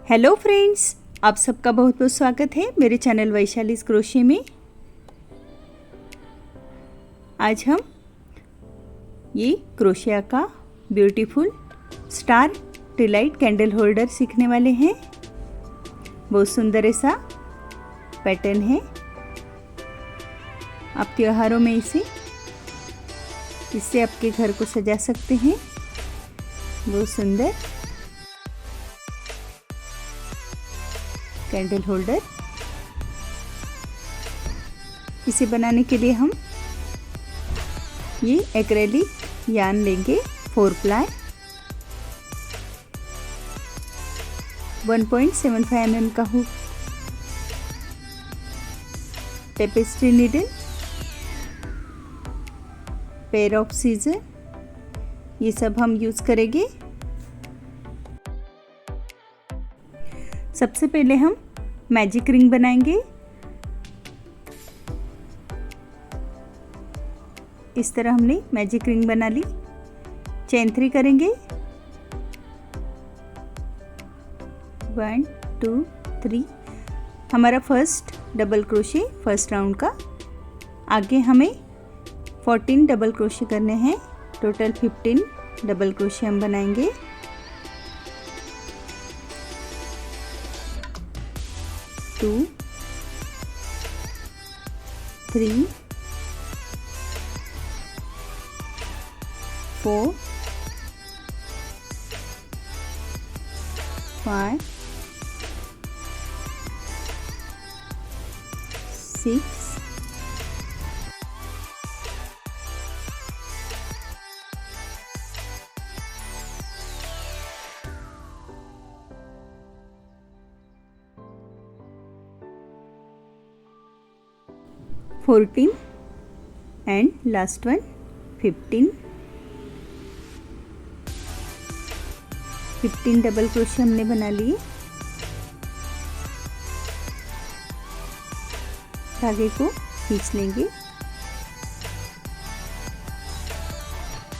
Hello friends, आप सबका बहुत बहुत स्वागत है मेरे चैनल वैशालीज क्रोशे में। आज हम ये क्रोशिया का beautiful star delight candle holder सीखने वाले हैं। बहुत सुंदर ऐसा पैटर्न है। आप त्योहारों में इससे आपके घर को सजा सकते हैं। बहुत सुंदर कैंडल होल्डर। इसे बनाने के लिए हम ये एक्रेलिक यार्न लेंगे 4 प्लाई, 1.75 mm का hook, tapestry needle, pair of scissor, ये सब हम यूज करेंगे। सबसे पहले हम मैजिक रिंग बनाएंगे। इस तरह हमने मैजिक रिंग बना ली। चेन 3 करेंगे। 1 2 3 हमारा first double crochet first round का। आगे हमें 14 डबल क्रोशे करने हैं। टोटल 15 डबल क्रोशे हम बनाएंगे। 2 3 4 5 6 14 and last one 15 double crochet हमने बना लिए। धागे को खींच लेंगे।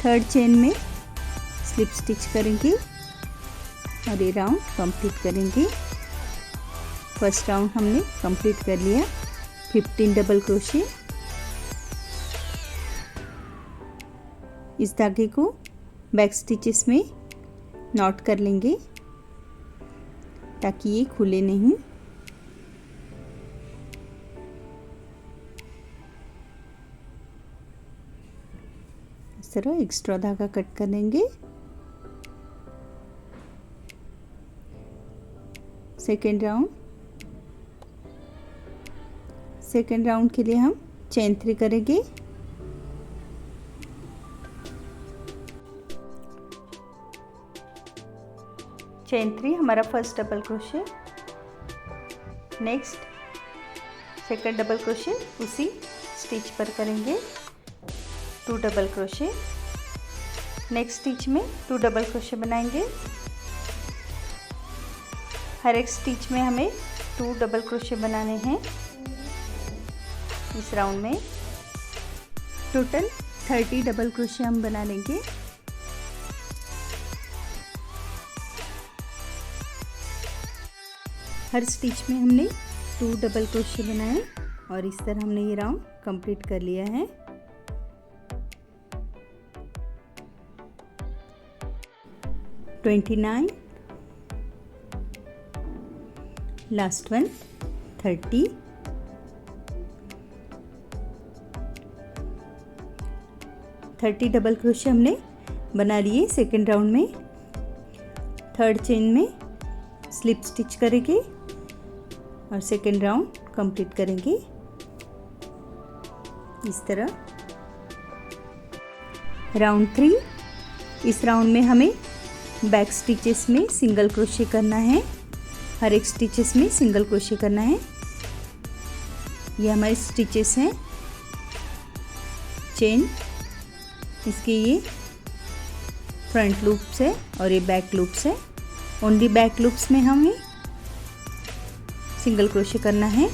थर्ड चेन में स्लिप स्टिच करेंगे और ये राउंड कंप्लीट करेंगे। फर्स्ट राउंड हमने कंप्लीट कर लिया। 15 डबल क्रोशे। इस धागे को बैक स्टिचेस में नॉट कर लेंगे ताकि ये खुले नहीं। इस तरह एक्स्ट्रा धागा कट कर लेंगे। सेकेंड राउंड के लिए हम चेन 3 करेंगे। चेन 3 हमारा first double crochet. Next second double crochet उसी स्टिच पर करेंगे। 2 डबल क्रोशे। नेक्स्ट स्टिच में 2 डबल क्रोशे बनाएंगे। हर एक स्टिच में हमें 2 डबल क्रोशे बनाने हैं। इस राउंड में टोटल 30 डबल क्रोशे हम बना लेंगे। हर स्टिच में हमने 2 डबल क्रोशे बनाए और इस तरह हमने ये राउंड कंप्लीट कर लिया है। लास्ट वन 30 डबल क्रोशे हमने बना लिए सेकेंड राउंड में। थर्ड चेन में स्लिप स्टिच करेंगे और सेकेंड राउंड कंप्लीट करेंगे। इस तरह राउंड 3। इस राउंड में हमें बैक स्टिचेस में सिंगल क्रोशे करना है। हर एक स्टिचेस में सिंगल क्रोशे करना है। ये हमारे स्टिचेस हैं। चेन इसके ये फ्रंट लूप्स है और ये बैक लूप्स है। ओनली बैक लूप्स में हमें सिंगल क्रोशे करना है।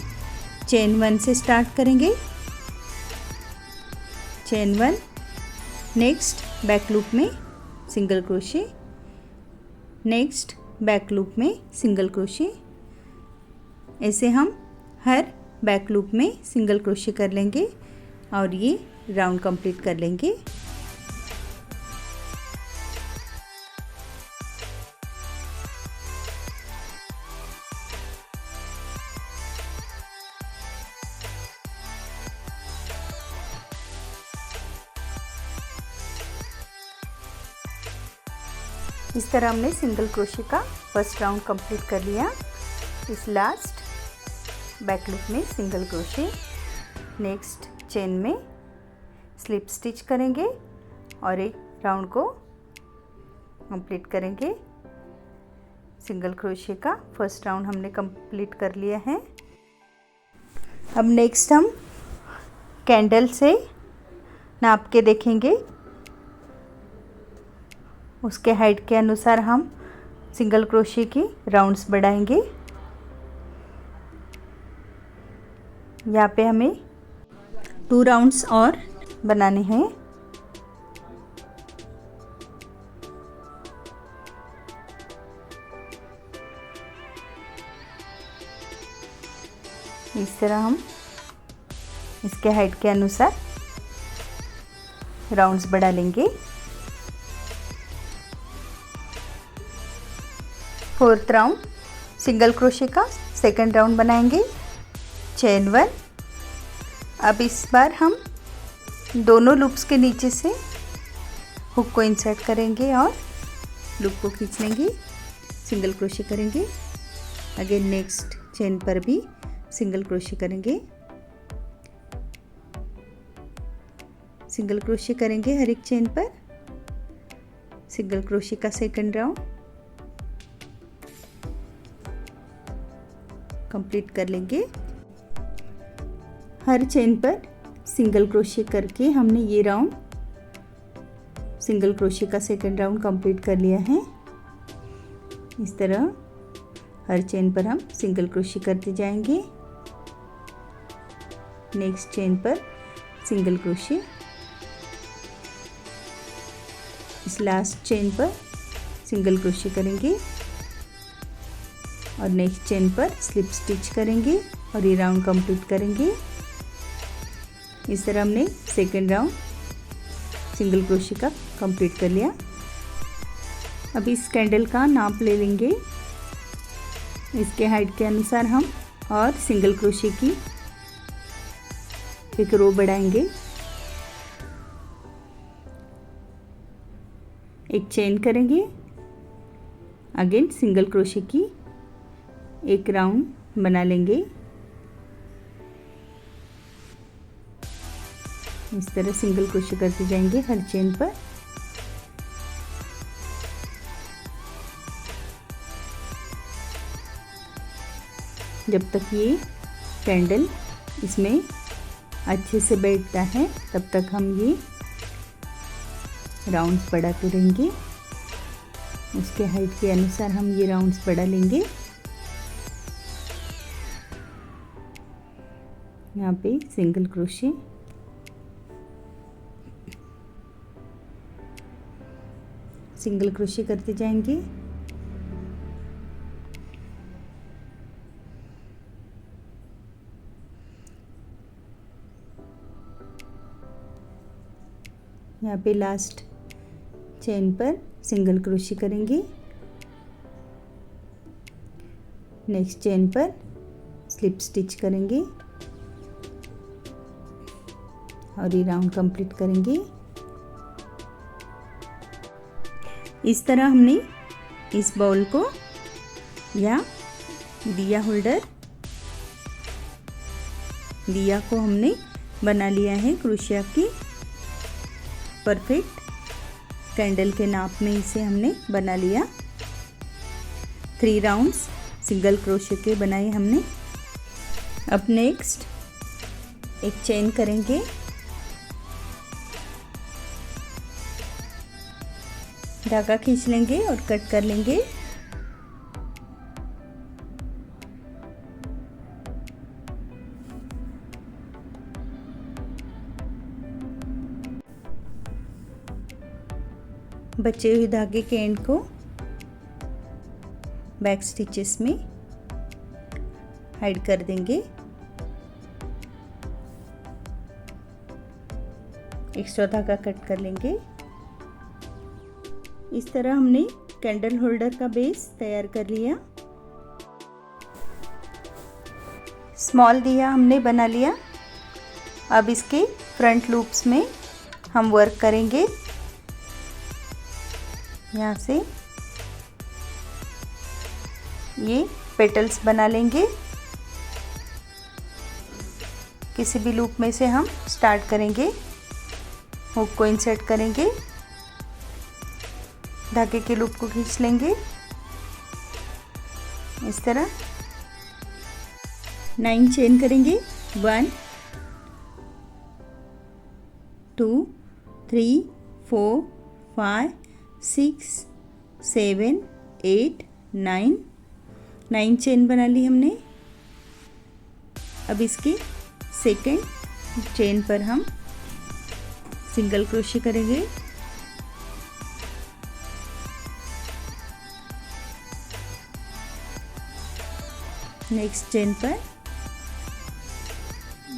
चेन 1 से स्टार्ट करेंगे। चेन 1। नेक्स्ट बैक लूप में single crochet. Next back loop में सिंगल क्रोशे। ऐसे हम हर बैक लूप में सिंगल क्रोशे कर लेंगे और ये राउंड कंप्लीट कर लेंगे। इस तरह हमने सिंगल क्रोशे का फर्स्ट राउंड कंप्लीट कर लिया। इस लास्ट बैक लूप में सिंगल क्रोशे, नेक्स्ट चेन में स्लिप स्टिच करेंगे और एक राउंड को कंप्लीट करेंगे। सिंगल क्रोशे का फर्स्ट राउंड हमने कंप्लीट कर लिया है। अब नेक्स्ट हम कैंडल से नाप के देखेंगे, उसके हाइट के अनुसार हम सिंगल क्रोशे की राउंड्स बढ़ाएंगे। यहाँ पे हमें 2 राउंड्स और बनाने हैं। इस तरह हम इसके हाइट के अनुसार राउंड्स बढ़ा लेंगे। 4th राउंड सिंगल क्रोशे का सेकंड राउंड बनाएंगे। चेन 1। अब इस बार हम दोनों लूप्स के नीचे से हुक को इंसर्ट करेंगे और लूप को खींच लेंगे, सिंगल क्रोशे करेंगे। अगेन नेक्स्ट चेन पर भी सिंगल क्रोशे करेंगे, सिंगल क्रोशे करेंगे हर एक चेन पर। सिंगल क्रोशे का सेकंड राउंड कंप्लीट कर लेंगे। हर चेन पर सिंगल क्रोशे करके हमने ये राउंड सिंगल क्रोशे का सेकंड राउंड कंप्लीट कर लिया है। इस तरह हर चेन पर हम सिंगल क्रोशे करते जाएंगे। नेक्स्ट चेन पर सिंगल क्रोशे, इस लास्ट चेन पर सिंगल क्रोशे करेंगे और नेक्स्ट चेन पर स्लिप स्टिच करेंगे और ये राउंड कंप्लीट करेंगे। इस तरह हमने सेकेंड राउंड सिंगल क्रोशे का कंप्लीट कर लिया। अब इस कैंडल का नाप ले लेंगे, इसके हाइट के अनुसार हम और सिंगल क्रोशे की एक रो बढ़ाएंगे। एक चेन करेंगे, अगेन सिंगल क्रोशे की एक राउंड बना लेंगे। इस तरह सिंगल क्रोशे करते जाएंगे हर चेन पर। जब तक ये कैंडल इसमें अच्छे से बैठता है तब तक हम ये राउंड्स बढ़ाते रहेंगे। उसके हाइट के अनुसार हम ये राउंड्स बढ़ा लेंगे। यहाँ पे सिंगल क्रोशे, सिंगल क्रोशे करते जाएंगे। यहाँ पे लास्ट चेन पर सिंगल क्रोशे करेंगे, नेक्स्ट चेन पर स्लिप स्टिच करेंगे और ये राउंड कंप्लीट करेंगे। इस तरह हमने इस बाउल को या दिया होल्डर, दिया को हमने बना लिया है क्रोशिया की परफेक्ट कैंडल के नाप में इसे हमने बना लिया। 3 राउंड्स सिंगल क्रोशे के बनाए हमने। अब नेक्स्ट एक चेन करेंगे, धागा खींच लेंगे और कट कर लेंगे। बचे हुए धागे के एंड को बैक स्टिचेस में हाइड कर देंगे। एक्स्ट्रा धागा कट कर लेंगे। इस तरह हमने कैंडल होल्डर का बेस तैयार कर लिया। स्मॉल दिया हमने बना लिया। अब इसके फ्रंट लूप्स में हम वर्क करेंगे। यहाँ से ये पेटल्स बना लेंगे। किसी भी लूप में से हम स्टार्ट करेंगे। हुक को इंसर्ट करेंगे, धागे के लूप को खींच लेंगे इस तरह। 9 चेन करेंगे। 1 2 3 4 5 6 7 8 9 चेन बना ली हमने। अब इसकी सेकेंड चेन पर हम सिंगल क्रोशे करेंगे। नेक्स्ट चेन पर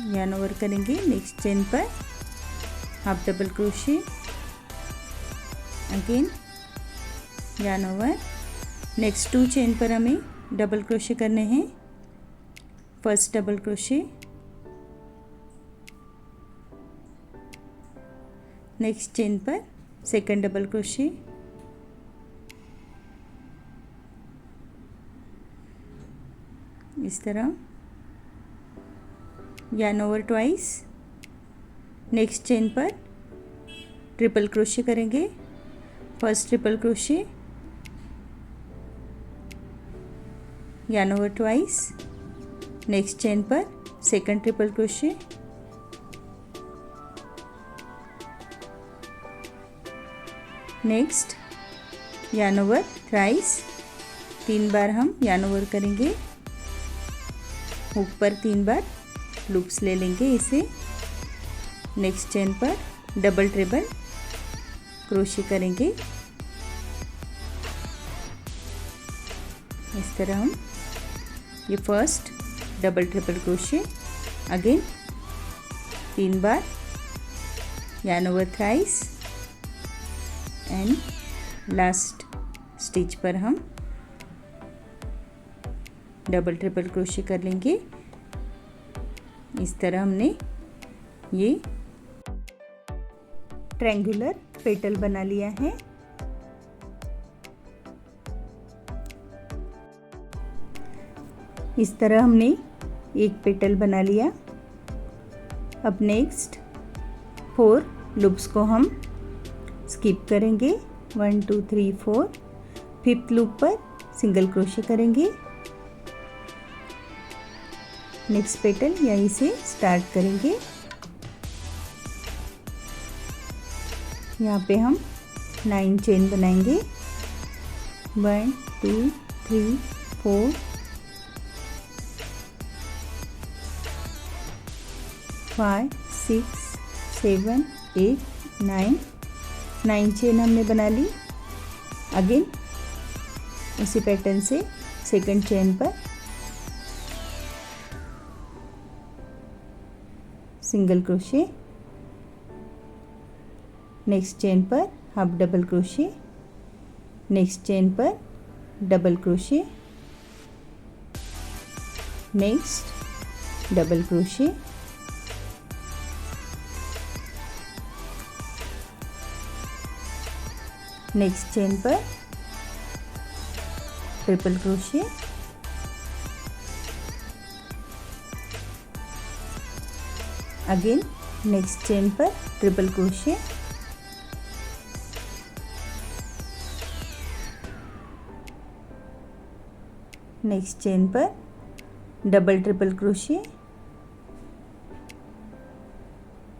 yarn ओवर करेंगे। नेक्स्ट चेन पर half double crochet, again yarn over. Next 2 chain पर हमें डबल क्रोशे करने हैं। First double crochet, next chain पर सेकंड डबल क्रोशे, इस तरह yarn over twice. Next chain पर ट्रिपल क्रोशे करेंगे। First triple crochet, yarn over twice. Next chain पर second triple crochet, next yarn over thrice. 3 बार हम yarn ओवर करेंगे। Hook पर 3 बार लूप्स ले लेंगे इसे। नेक्स्ट चेन पर डबल ट्रिपल क्रोशे करेंगे। इस तरह हम ये first double triple crochet, again 3 bar yarn over thrice and last stitch पर हम डबल ट्रिपल क्रोशे कर लेंगे। इस तरह हमने ये ट्रायंगुलर पेटल बना लिया है। इस तरह हमने एक पेटल बना लिया। अब नेक्स्ट 4 लूप्स को हम स्किप करेंगे। 1 2 3 4। फिफ्थ लूप पर सिंगल क्रोशे करेंगे। नेक्स्ट पेटल यहीं से स्टार्ट करेंगे। यहाँ पे हम 9 चेन बनाएंगे। 1 2 3 4 5 6 7 8 9 चेन हमने बना ली। अगेन उसी पैटर्न से सेकंड चेन पर सिंगल क्रोशे, नेक्स्ट चेन पर half double crochet, next chain पर double crochet, next double crochet, next chain पर triple crochet, again next chain पर ट्रिपल क्रोशे, नेक्स्ट चेन पर double triple crochet,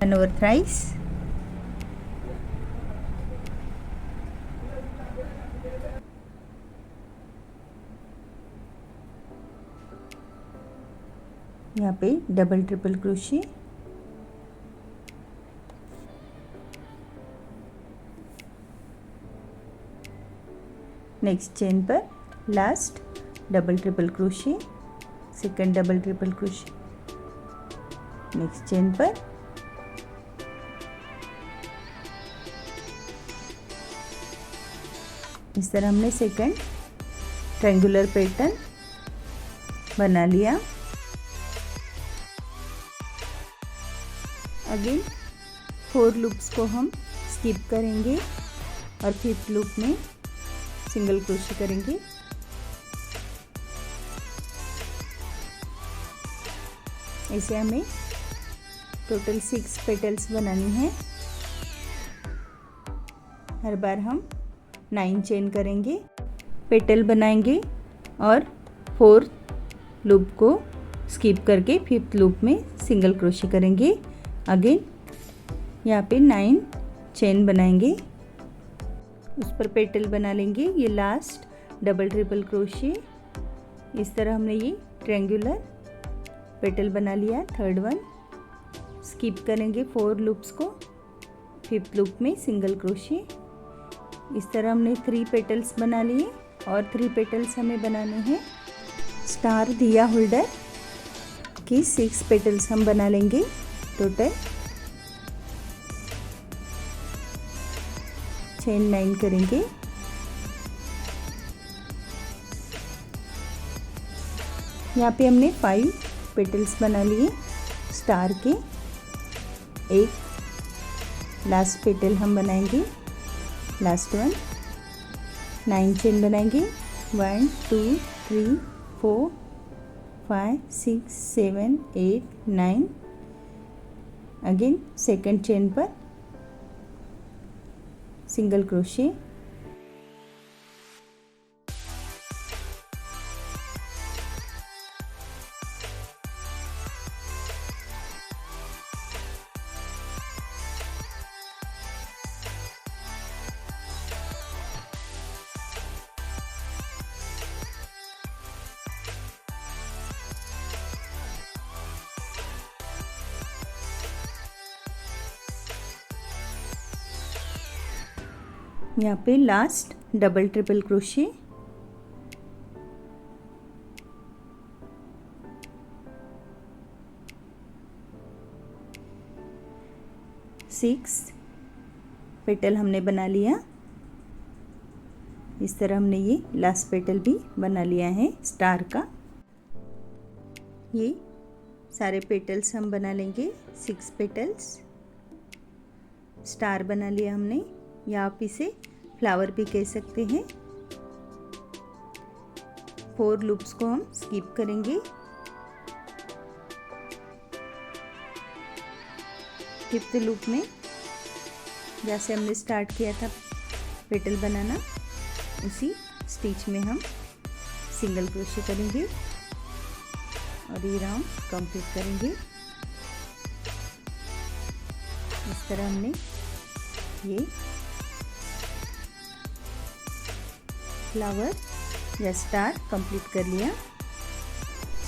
yarn over thrice, यहाँ पे double triple crochet, next chain पर last double triple crochet, second double triple crochet, next chain पर इस तरह हमने सेकंड ट्रायंगुलर पैटर्न बना लिया। अगेन 4 लूप्स को हम स्किप करेंगे और 5th लूप में सिंगल क्रोशे करेंगे। ऐसे हमें टोटल 6 पेटल्स बनानी है। हर बार हम 9 चेन करेंगे, पेटल बनाएंगे और 4th लूप को स्किप करके 5th लूप में सिंगल क्रोशे करेंगे। अगेन यहाँ पे 9 चेन बनाएंगे, उस पर पेटल बना लेंगे। ये लास्ट डबल ट्रिपल क्रोशे, इस तरह हमने ये ट्रायंगुलर पेटल बना लिया। 3rd वन स्किप करेंगे 4 लूप्स को, 5th लूप में सिंगल क्रोशे। इस तरह हमने 3 पेटल्स बना लिए और 3 पेटल्स हमें बनाने हैं। स्टार दिया होल्डर की 6 पेटल्स हम बना लेंगे टोटल। चेन 9 करेंगे। यहाँ पे हमने 5 पेटल्स बना लिए स्टार के। एक लास्ट पेटल हम बनाएंगे, लास्ट वन। 9 चेन बनाएंगे। 1 2 3 4 5 6 7 8 9। अगेन सेकंड चेन पर सिंगल क्रोशे। यहाँ पे last double triple crochet. Six petal हमने बना लिया। इस तरह हमने ये लास्ट पेटल भी बना लिया है स्टार का। ये सारे पेटल्स हम बना लेंगे। 6 पेटल्स स्टार बना लिया हमने, या आप इसे फ्लावर भी कह सकते हैं। 4 लूप्स को हम स्किप करेंगे। 5th लूप में जैसे हमने स्टार्ट किया था पेटल बनाना, उसी स्टिच में हम सिंगल क्रोशे करेंगे और ये राउंड कंप्लीट करेंगे। इस तरह हमने ये फ्लावर या स्टार कंप्लीट कर लिया।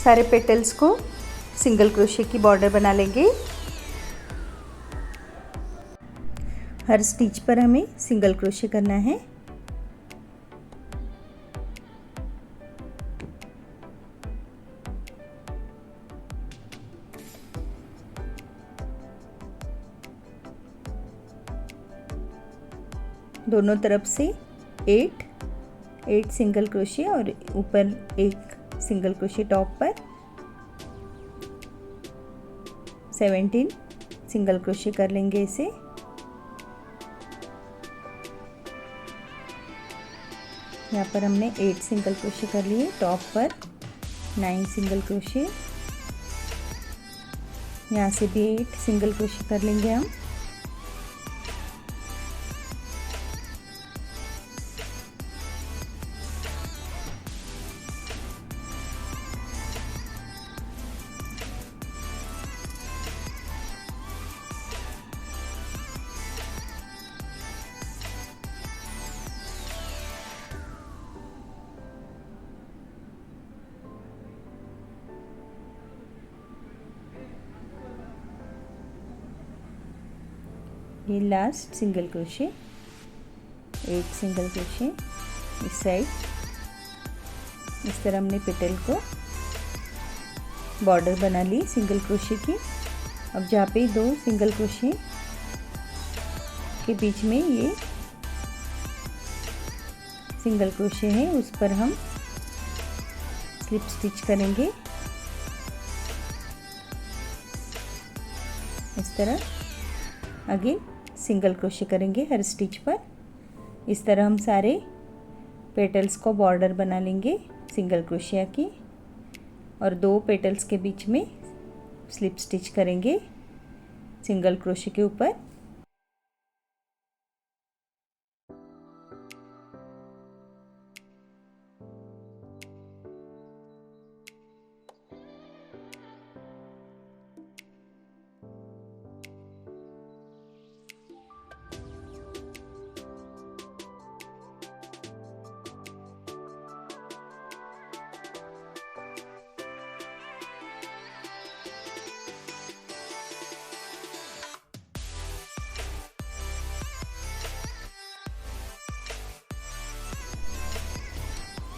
सारे पेटल्स को सिंगल क्रोशे की बॉर्डर बना लेंगे। हर स्टिच पर हमें सिंगल क्रोशे करना है। दोनों तरफ से 8 सिंगल क्रोशे और ऊपर एक सिंगल क्रोशे टॉप पर। 17 सिंगल क्रोशे कर लेंगे इसे। यहाँ पर हमने 8 सिंगल क्रोशे कर लिए। टॉप पर 9 सिंगल क्रोशे। यहाँ से भी 8 सिंगल क्रोशे कर लेंगे हम। ये last single crochet, 8 single crochet इस साइड। इस तरह हमने पेटल को बॉर्डर बना ली सिंगल क्रोशे की। अब जहाँ पे 2 सिंगल क्रोशे के बीच में ये सिंगल क्रोशे है उस पर हम स्लिप स्टिच करेंगे। इस तरह अगेन सिंगल क्रोशे करेंगे हर स्टिच पर। इस तरह हम सारे पेटल्स को बॉर्डर बना लेंगे सिंगल क्रोशिया की और 2 पेटल्स के बीच में स्लिप स्टिच करेंगे सिंगल क्रोशे के ऊपर।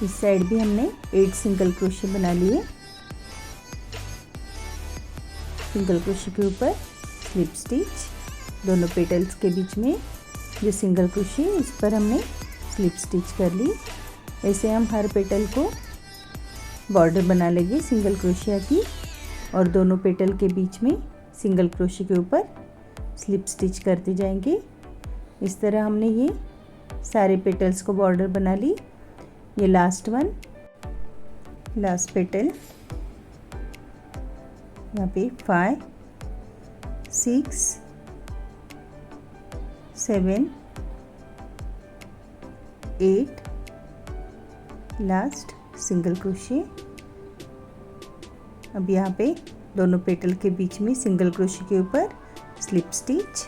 इस साइड भी हमने 8 सिंगल क्रोशे बना लिए। सिंगल क्रोशे के ऊपर स्लिप स्टिच, दोनों पेटल्स के बीच में जो सिंगल क्रोशे उस पर हमने स्लिप स्टिच कर ली। ऐसे हम हर पेटल को बॉर्डर बना लेंगे सिंगल क्रोशिया की और दोनों पेटल के बीच में सिंगल क्रोशे के ऊपर स्लिप स्टिच करते जाएंगे। इस तरह हमने ये सारे पेटल्स को बॉर्डर बना ली। ये लास्ट पेटल, यहाँ पे 5 6 7 8 लास्ट सिंगल क्रोशे। अब यहाँ पे दोनों पेटल के बीच में सिंगल क्रोशे के ऊपर स्लिप स्टिच।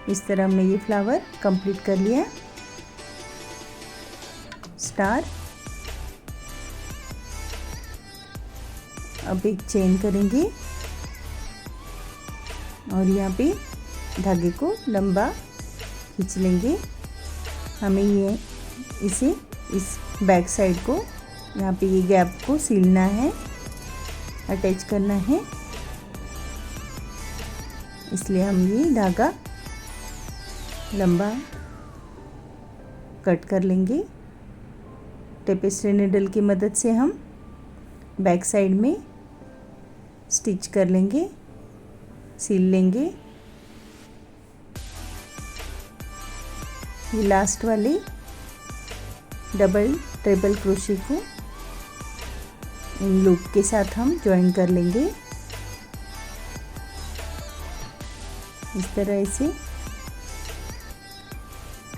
इस तरह हमने ये फ्लावर कंप्लीट कर लिया। स्टार, अब एक चेन करेंगे और यहाँ पे धागे को लंबा खींच लेंगे। हमें ये इस बैक साइड को यहाँ पे ये गैप को सिलना है, अटैच करना है, इसलिए हम ये धागा लंबा कट कर लेंगे। टेपेस्ट्री नीडल की मदद से हम बैक साइड में स्टिच कर लेंगे, सिल लेंगे। ये लास्ट वाले डबल ट्रिपल क्रोशे को इन लूप के साथ हम ज्वाइन कर लेंगे। इस तरह इसे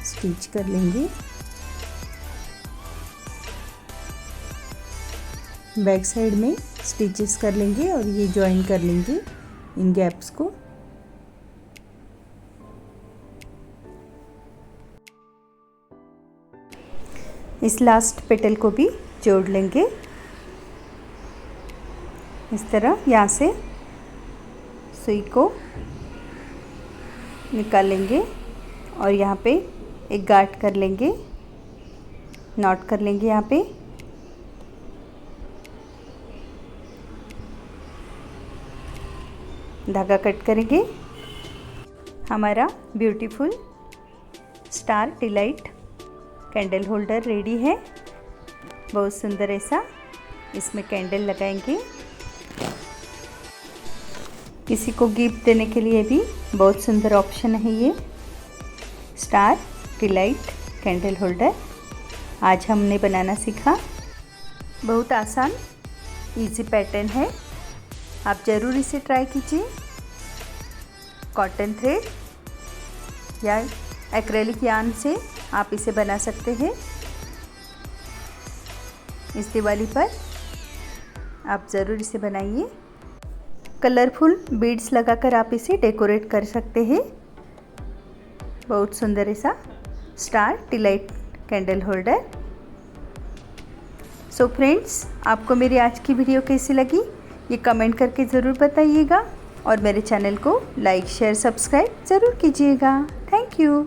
स्टिच कर लेंगे। बैक साइड में स्टिचेस कर लेंगे और ये ज्वाइन कर लेंगे इन गैप्स को। इस लास्ट पेटल को भी जोड़ लेंगे। इस तरह यहाँ से सुई को निकालेंगे और यहाँ पे एक गांठ कर लेंगे, नॉट कर लेंगे। यहाँ पे धागा कट करेंगे। हमारा beautiful star delight candle holder ready है। बहुत सुंदर ऐसा इसमें कैंडल लगाएंगे। किसी को गिफ्ट देने के लिए भी बहुत सुंदर ऑप्शन है ये स्टार डिलाइट कैंडल होल्डर। आज हमने बनाना सीखा। बहुत आसान इजी पैटर्न है, आप ज़रूर इसे ट्राई कीजिए। कॉटन थ्रेड या एक्रेलिक यार्न से आप इसे बना सकते हैं। इस दिवाली पर आप ज़रूर इसे बनाइए। कलरफुल बीड्स लगाकर आप इसे डेकोरेट कर सकते हैं। बहुत सुंदर ऐसा star delight candle holder. So friends, आपको मेरी आज की वीडियो कैसी लगी ये कमेंट करके ज़रूर बताइएगा और मेरे चैनल को लाइक शेयर सब्सक्राइब ज़रूर कीजिएगा। Thank you.